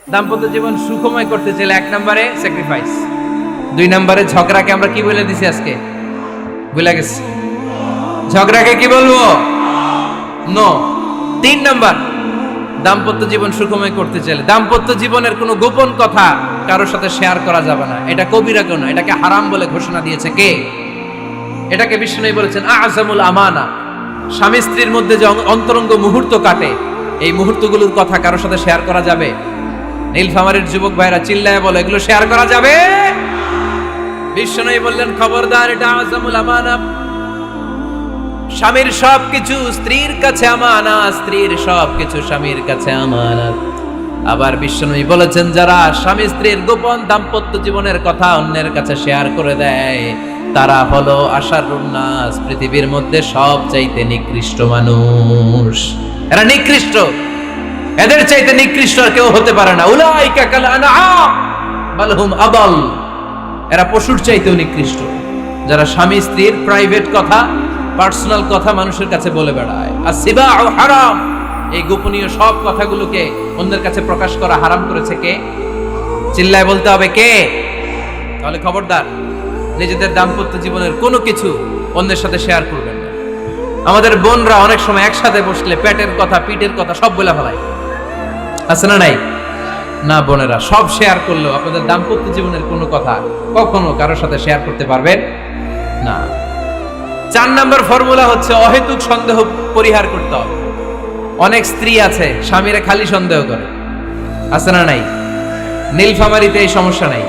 দাম্পত্য জীবন সুখময় করতে চাইলে 1 নম্বরে স্যাক্রিফাইস, 2 নম্বরে ঝগড়াকে আমরা কি বলে দিছি আজকে ভুলে গেছি, ঝগড়াকে কি বলবো নো। 3 নম্বর দাম্পত্য জীবন সুখময় করতে চাইলে দাম্পত্য জীবনের কোনো গোপন কথা কারোর সাথে শেয়ার করা যাবে না। এটা কবিরা কেউ না, এটাকে হারাম বলে ঘোষণা দিয়েছে কে? এটাকে বিষ্ণু বলেছেন আযমুল আমানা। স্বামী স্ত্রীর মধ্যে যে অন্তরঙ্গ মুহূর্ত কাটে, এই মুহূর্তগুলোর কথা কারোর সাথে শেয়ার করা যাবে? নীলফামারীর যুবক ভাইরা চিল্লায় বলে এগুলো শেয়ার করা যাবে? বিষ্ণু বললেন খবরদার, এটা আযমুল আমানা। স্বামীর সবকিছু স্ত্রীর কাছে আমানত, স্ত্রীর সবকিছু স্বামীর কাছে আমানত। আবার বিষ্ণু বলেছেন যারা স্বামী স্ত্রীর গোপন দাম্পত্য জীবনের কথা অন্যের কাছে শেয়ার করে দেয় তারা হলো আশারুন নাস, পৃথিবীর মধ্যে সবচাইতে নিকৃষ্ট মানুষ। এরা নিকৃষ্ট, এদের চাইতে নিকৃষ্ট আর কেউ হতে পারে না। উলাইকা কাল আনআম বাল হুম আদাল। এরা পশুর চাইতেও নিকৃষ্ট, যারা স্বামী স্ত্রীর প্রাইভেট কথা, পার্সোনাল কথা মানুষের কাছে বলে বেড়ায়। আর সিবাউ হারাম, এই গোপনীয় সব কথাগুলোকে অন্যের কাছে প্রকাশ করা হারাম করেছে কে? চিল্লায় বলতে হবে কে? তাহলে খবরদার, নিজেদের দাম্পত্য জীবনের কোনো কিছু অন্যের সাথে শেয়ার করবেন না। আমাদের বোনরা অনেক সময় একসাথে বসলে পেটের কথা, পিঠের কথা সব বলে ফেলায়, আছে না নাই? না বোনেরা, সব শেয়ার করলেও আপনাদের দাম্পত্য জীবনের কোনো কথা কখনো কারোর সাথে শেয়ার করতে পারবেন না। 4 নম্বর ফর্মুলা হচ্ছে অহেতুক সন্দেহ পরিহার করতে হবে। অনেক স্ত্রী আছে স্বামীরা খালি সন্দেহ করে, আছে না নাই? নীলফামারীতে এই সমস্যা নাই?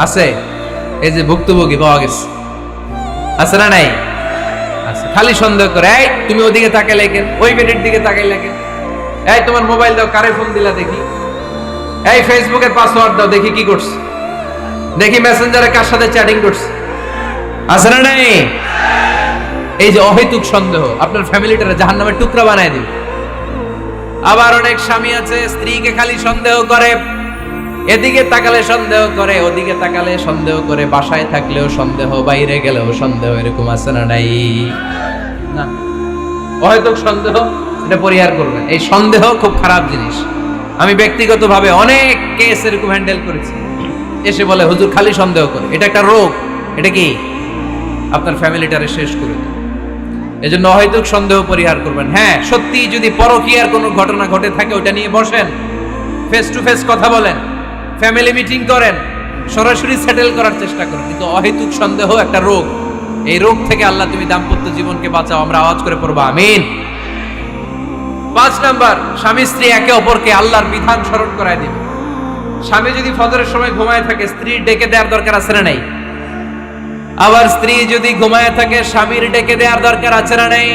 আছে, এই যে ভুক্তভোগী পাওয়া গেছে, আছে না নাই? আছে, খালি সন্দেহ করে। এই তুমি ওদিকে তাকাইলে কেন, ওই বেডির দিকে তাকাইলে কেন, এই তোমার মোবাইল দাও, কারে ফোন দিলা দেখি, এই ফেসবুকের পাসওয়ার্ড দাও দেখি কি করছে, দেখি মেসেঞ্জারে কার সাথে চ্যাটিং করছে, আছে না নাই? এই যে অহেতুক সন্দেহ আপনার ফ্যামিলিটারে জাহান্নামের টুকরা বানায় দিবে। আবার অনেক স্বামী আছে স্ত্রীকে খালি সন্দেহ করে, এদিকে তাকালে সন্দেহ করে, ওদিকে তাকালে সন্দেহ করে, বাসায় থাকলেও সন্দেহ, বাইরে গেলেও সন্দেহ, এরকম আছে না নাই? না, অহেতুক সন্দেহ এটা পরিহার করবেন। এই সন্দেহ খুব খারাপ জিনিস। আমি ব্যক্তিগতভাবে অনেক কেস এরকম হ্যান্ডেল করেছি। এসে বলে হুজুর খালি সন্দেহ করে, এটা একটা রোগ। এটা কি? আপনার ফ্যামিলিটারে শেষ করে দেবে। এজন্য অহেতুক সন্দেহ পরিহার করবেন। হ্যাঁ, সত্যি যদি পরকীয়ার কোনো ঘটনা ঘটে থাকে ওটা নিয়ে বসেন, ফেস টু ফেস কথা বলেন, ফ্যামিলি মিটিং করেন, সরাসরি সেটেল করার চেষ্টা করেন। কিন্তু অহেতুক সন্দেহ একটা রোগ। এই রোগ থেকে আল্লাহ তুমি দাম্পত্য জীবনকে বাঁচাও। আমরা আওয়াজ করে পড়বো আমিন। 5 নাম্বার, স্বামী স্ত্রী একে অপরকে আল্লাহর বিধান স্মরণ করায় দিবে। স্বামী যদি ফজরের সময় ঘুমায় থাকে, স্ত্রীর ডেকে দেওয়ার দরকার আছে না নাই? আবার স্ত্রী যদি ঘুমায় থাকে, স্বামীর ডেকে দেওয়ার দরকার আছে না নাই?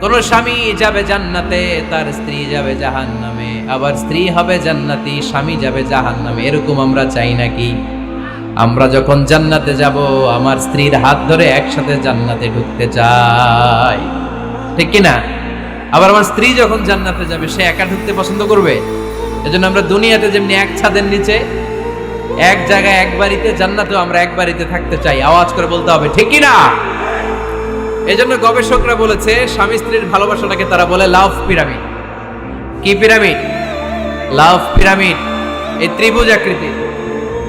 কোন স্বামী যাবে জান্নাতে, তার স্ত্রী যাবে জাহান্নামে। আবার স্ত্রী হবে জান্নাতি, স্বামী যাবে জাহান্নামে। এরকম আমরা চাই নাকি? আমরা যখন জান্নাতে যাব, আমার স্ত্রীর হাত ধরে একসাথে জান্নাতে ঢুকতে চাই, ঠিক কি না? আবার আমার স্ত্রী যখন জান্নাতে যাবে, সে একা ঢুকতে পছন্দ করবে? এজন্য আমরা দুনিয়াতে যেমনি এক ছাদের নিচে, এক জায়গায়, এক বাড়িতে, জান্নাতেও আমরা এক বাড়িতে থাকতে চাই। আওয়াজ করে বলতে হবে ঠিক কি না? এজন্য গবেষকরা বলেছে স্বামী স্ত্রীর ভালোবাসাটাকে তারা বলে লাভ পিরামিড। কি পিরামিড? লাভ পিরামিড। এই ত্রিভুজ আকৃতি।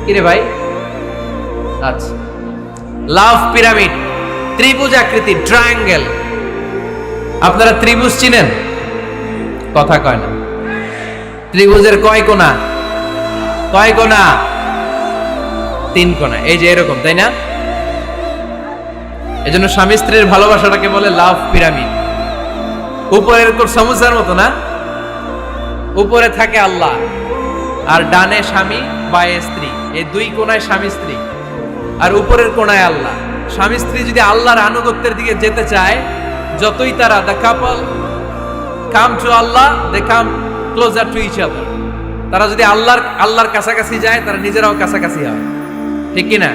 কি রে ভাই? আচ্ছা, লাভ পিরামিড, ত্রিভুজ আকৃতি, ট্রায়াঙ্গেল। আপনারা ত্রিভুজ চিনেন? কথা কয় না। ত্রিভুজের কয় কোণা? কয় কোণা? 3 কোণা। এই যে এরকম, তাই না? এজন্য স্বামী স্ত্রীর ভালোবাসাটাকে বলে লাভ পিরামিড। উপরে এরকম সমুচার মতো না, উপরে থাকে আল্লাহ, আর ডানে স্বামী, বায়ে স্ত্রী। এই 2 কোণায় স্বামী স্ত্রী, আর উপরের কোণায় আল্লাহ। স্বামী স্ত্রী যদি আল্লাহর আনুগত্যের দিকে যেতে চায়, যতই তারা the couple come to Allah, they come closer to each other. তারা যদি আল্লাহর কাছাকাছি যায়, তারা নিজেরাও কাছাকাছি হয়, ঠিক কি না?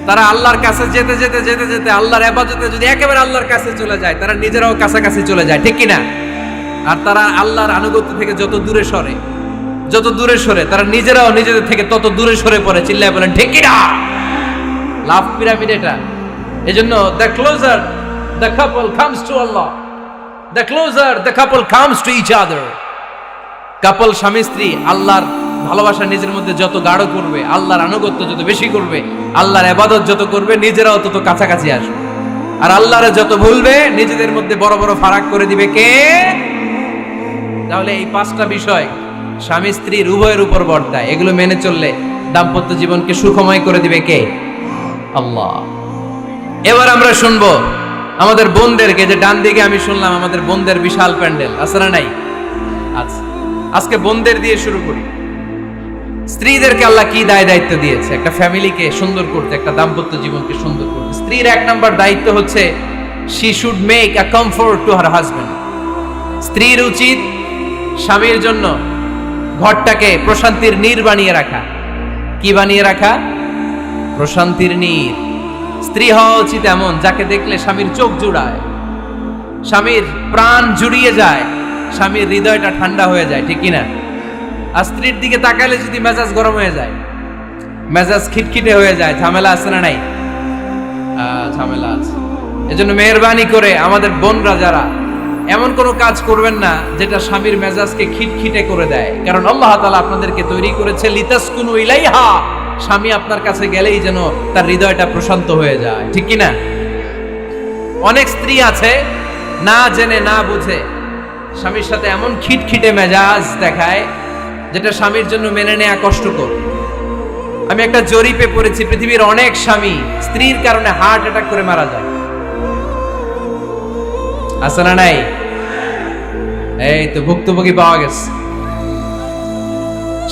তারা আল্লাহর কাছে যেতে যেতে যেতে যেতে আল্লাহর ইবাদতে যদি একেবারে আল্লাহর কাছে চলে যায়, তারা নিজেরাও কাছাকাছি চলে যায়, ঠিক কি না? আর তারা আল্লাহর আনুগত্য থেকে যত দূরে সরে, যত দূরে সরে, তারা নিজেরাও নিজেদের থেকে তত দূরে সরে পড়ে। চিল্লায় বলেন ঠিক কি না? লাভ পিরামিড এটা। এজন্য the closer the couple comes to Allah, the closer the couple comes to each other. Couple স্বামী স্ত্রী আল্লাহর ভালোবাসা নিজের মধ্যে যত গাঢ় করবে, আল্লাহর আনুগত্য যত বেশি করবে, আল্লাহর ইবাদত যত করবে, নিজেরাও তত কাছাকাছি আসবে। আর আল্লাহরে যত ভুলবে, নিজেদের মধ্যে বড় বড় ফারাক করে দিবে কে? তাহলে এই পাঁচটা বিষয় স্বামী স্ত্রীর উভয়ের উপর বর্তায়। এগুলো মেনে চললে দাম্পত্য জীবনকে সুখময় করে দিবে কে? আল্লাহ। এবার আমরা শুনবো আমাদের বোনদেরকে, যে ডান দিকে আমি শুনলাম আমাদের বোনদের বিশাল প্যান্ডেল আছে না নাই? আচ্ছা, আজকে বোনদের দিয়ে শুরু করি। স্ত্রীদেরকে আল্লাহ কি দায় দায়িত্ব দিয়েছে একটা ফ্যামিলিকে সুন্দর করতে, একটা দাম্পত্য জীবনকে সুন্দর করতে? স্ত্রীর এক নম্বর দায়িত্ব হচ্ছে she should make a comfort to her husband. স্ত্রীর উচিত স্বামীর জন্য ঘরটাকে প্রশান্তির নীড় বানিয়ে রাখা। কি বানিয়ে রাখা? প্রশান্তির নীড়। স্ত্রী হওয়া উচিত এমন যাকে দেখলে স্বামীর চোখ জুড়ায়, স্বামীর প্রাণ জুড়িয়ে যায়, স্বামীর হৃদয়টা ঠান্ডা হয়ে যায়, ঠিক কিনা? আর স্ত্রীর দিকে তাকালে যদি মেজাজ গরম হয়ে যায়, মেজাজ খিটখিটে হয়ে যায়, ঝামেলা আছে না নাই? ঝামেলা আছে। এজন্য মেহেরবানি করে আমাদের বোনরা যারা, এমন কোনো কাজ করবেন না যেটা স্বামীর মেজাজকে খিটখিটে করে দেয়। কারণ আল্লাহ তাআলা আপনাদেরকে তৈরি করেছে লিতাসকুনু ইলাইহা, স্বামী আপনার কাছে গেলেই যেন তার হৃদয়টা প্রশান্ত হয়ে যায়, ঠিক কিনা? অনেক স্ত্রী আছে না জেনে না বুঝে স্বামীর সাথে এমন খিটখিটে মেজাজ দেখায় যেটা স্বামীর জন্য মেনে নেওয়া কষ্টকর। আমি একটা জরিপে পড়েছি, পৃথিবীর অনেক স্বামী স্ত্রীর কারণে হার্ট অ্যাটাক করে মারা যায়। আছে না নাই? এই তো ভুক্তভোগী পাওয়া গেছে।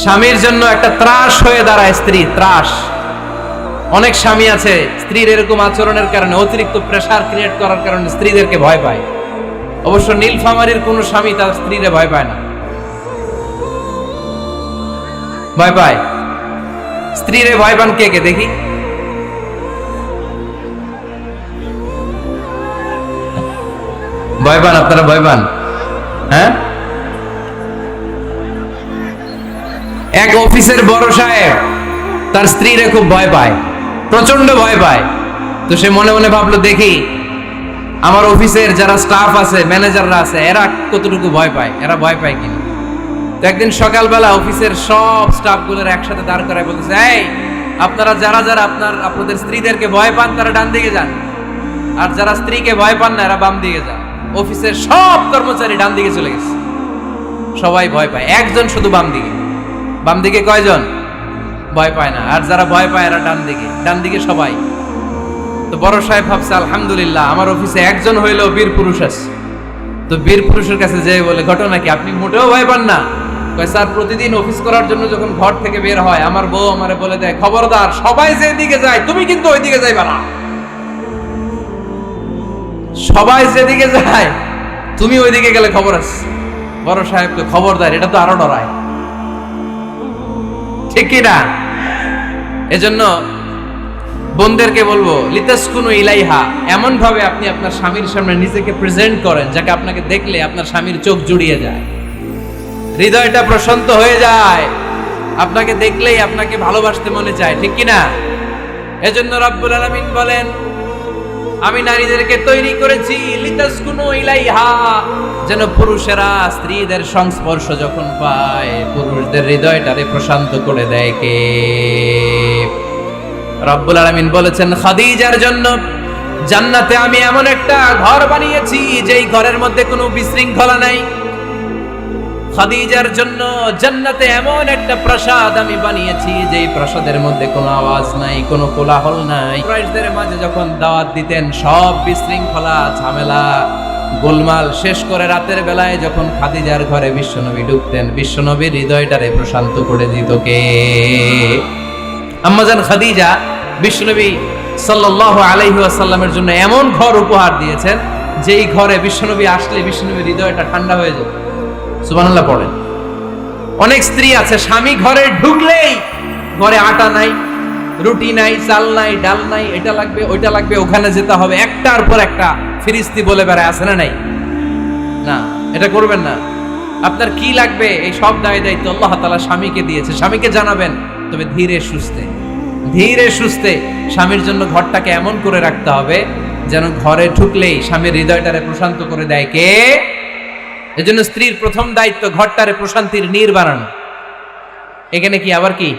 স্বামীর জন্য একটা ত্রাস হয়ে দাঁড়ায় স্ত্রী, ত্রাস। অনেক স্বামী আছে স্ত্রীর এরকম আচরণের কারণে, অতিরিক্ত প্রেসার ক্রিয়েট করার কারণে স্ত্রীদেরকে ভয় পায়। অবশ্য নীলফামারীর কোন স্বামী তার স্ত্রীরে ভয় পায় না। ভয় পায়? স্ত্রীরে ভয় পান কে কে দেখি? ভয় পান আপনারা? ভয় পান? হ্যাঁ, এক অফিসের বড় সাহেব তার স্ত্রীরে খুব ভয় পায়, প্রচন্ড ভয় পায়। তো সে মনে মনে ভাবলো, দেখি আমার অফিসের যারা স্টাফ আছে, ম্যানেজাররা আছে, এরা কতটুকু ভয় পায়, এরা ভয় পায় কিনা। তো একদিন সকালবেলা অফিসের সব স্টাফগুলোর একসাথে দাঁড় করায় বলতেছে, এই আপনারা যারা যারা আপনাদের স্ত্রীদেরকে ভয় পান তারা ডান দিকে যান, আর যারা স্ত্রীকে ভয় পান না এরা বাম দিকে যান। অফিসের সব কর্মচারী ডান দিকে চলে গেছে, সবাই ভয় পায়, একজন শুধু বাম দিকে। বাম দিকে কয়জন? ভয় পায় না। আর যারা ভয় পায় এরা ডান দিকে, ডান দিকে সবাই। তো বড় সাহেব ভাবছে, আলহামদুলিল্লাহ আমার অফিসে একজন হইলেও বীর পুরুষ আছে। তো বীর পুরুষের কাছে যেয়ে বলে, ঘটনা কি, আপনি মোটেও ভয় পান না? কয়, স্যার প্রতিদিন অফিস করার জন্য যখন ঘর থেকে বের হয় আমার বউ আমারে বলে দেয়, খবরদার সবাই যেদিকে যায় তুমি কিন্তু ওইদিকে যাইবা না, সবাই যেদিকে যায় তুমি ওইদিকে গেলে খবর আছে। বড় সাহেবকে খবরদার, এটা তো আরো ডরায়, ঠিক কিনা? এজন্য বোনদেরকে বলবো, লিতাসকুনু ইলাইহা, এমন ভাবে আপনি আপনার স্বামীর সামনে নিজেকে প্রেজেন্ট করেন যাকে আপনাকে দেখলে আপনার স্বামীর চোখ জুড়িয়ে যায়, হৃদয়টা প্রশান্ত হয়ে যায়, আপনাকে দেখলেই আপনাকে ভালোবাসতে মনে চায়, ঠিক কিনা? এজন্য রব্বুল আলামিন বলেন, আমি নারীদেরকে তৈরি করেছি লিতাসকুনু ইলাইহা, যেন পুরুষেরা স্ত্রীদের সংস্পর্শ যখন পায় পুরুষদের হৃদয়টারে প্রশান্ত করে দেয় কে? রব্বুল আলামিন বলেছেন, খাদিজার জন্য জান্নাতে আমি এমন একটা ঘর বানিয়েছি যেই ঘরের মধ্যে কোনো বিশৃঙ্খলা নাই। খাদিজার জন্য জান্নাতে এমন একটা প্রাসাদ আমি বানিয়েছি যেই প্রাসাদের মধ্যে কোনো আওয়াজ নাই, কোনো কোলাহল নাই। কুরাইশদের মাঝে যখন দাওয়াত দিতেন সব বিশৃঙ্খলা, ঝামেলা, গোলমাল শেষ করে রাতের বেলায় যখন খাদিজার ঘরে বিশ্বনবী ঢুকতেন, বিশ্বনবীর হৃদয়টারে প্রশান্ত করে দিত কে? আম্মাজান খাদিজা বিশ্বনবী সাল্লাল্লাহু আলাইহি ওয়াসাল্লামের জন্য এমন ঘর উপহার দিয়েছেন যেই ঘরে বিশ্বনবী আসলে বিশ্বনবীর হৃদয়টা ঠান্ডা হয়ে যেত। সুবহানাল্লাহ পড়েন। অনেক স্ত্রী আছে স্বামী ঘরে ঢুকলেই ঘরে আটা নাই, রুটি নাই, চাল নাই, ডাল নাই, এটা লাগবে ওইটা লাগবে, ওখানে যেতে হবে, একটার পর একটা ফিরিস্তি বলে বেড়ায়, আছে না নাই? না, এটা করবেন না। আপনার কি লাগবে এই সব দায় দায়িত্ব আল্লাহ তাআলা স্বামীকে দিয়েছে, স্বামীকে জানাবেন। তবে ধীরে সুস্থে, ধীরে সুস্থে স্বামীর জন্য ঘরটাকে এমন করে রাখতে হবে যেন ঘরে ঢুকলেই স্বামীর হৃদয়টারে প্রশান্ত করে দেয় কে? এজন্য স্ত্রীর প্রথম দায়িত্ব ঘরটারে প্রশান্তির নীড় বানানো। এখানে কি আবার কি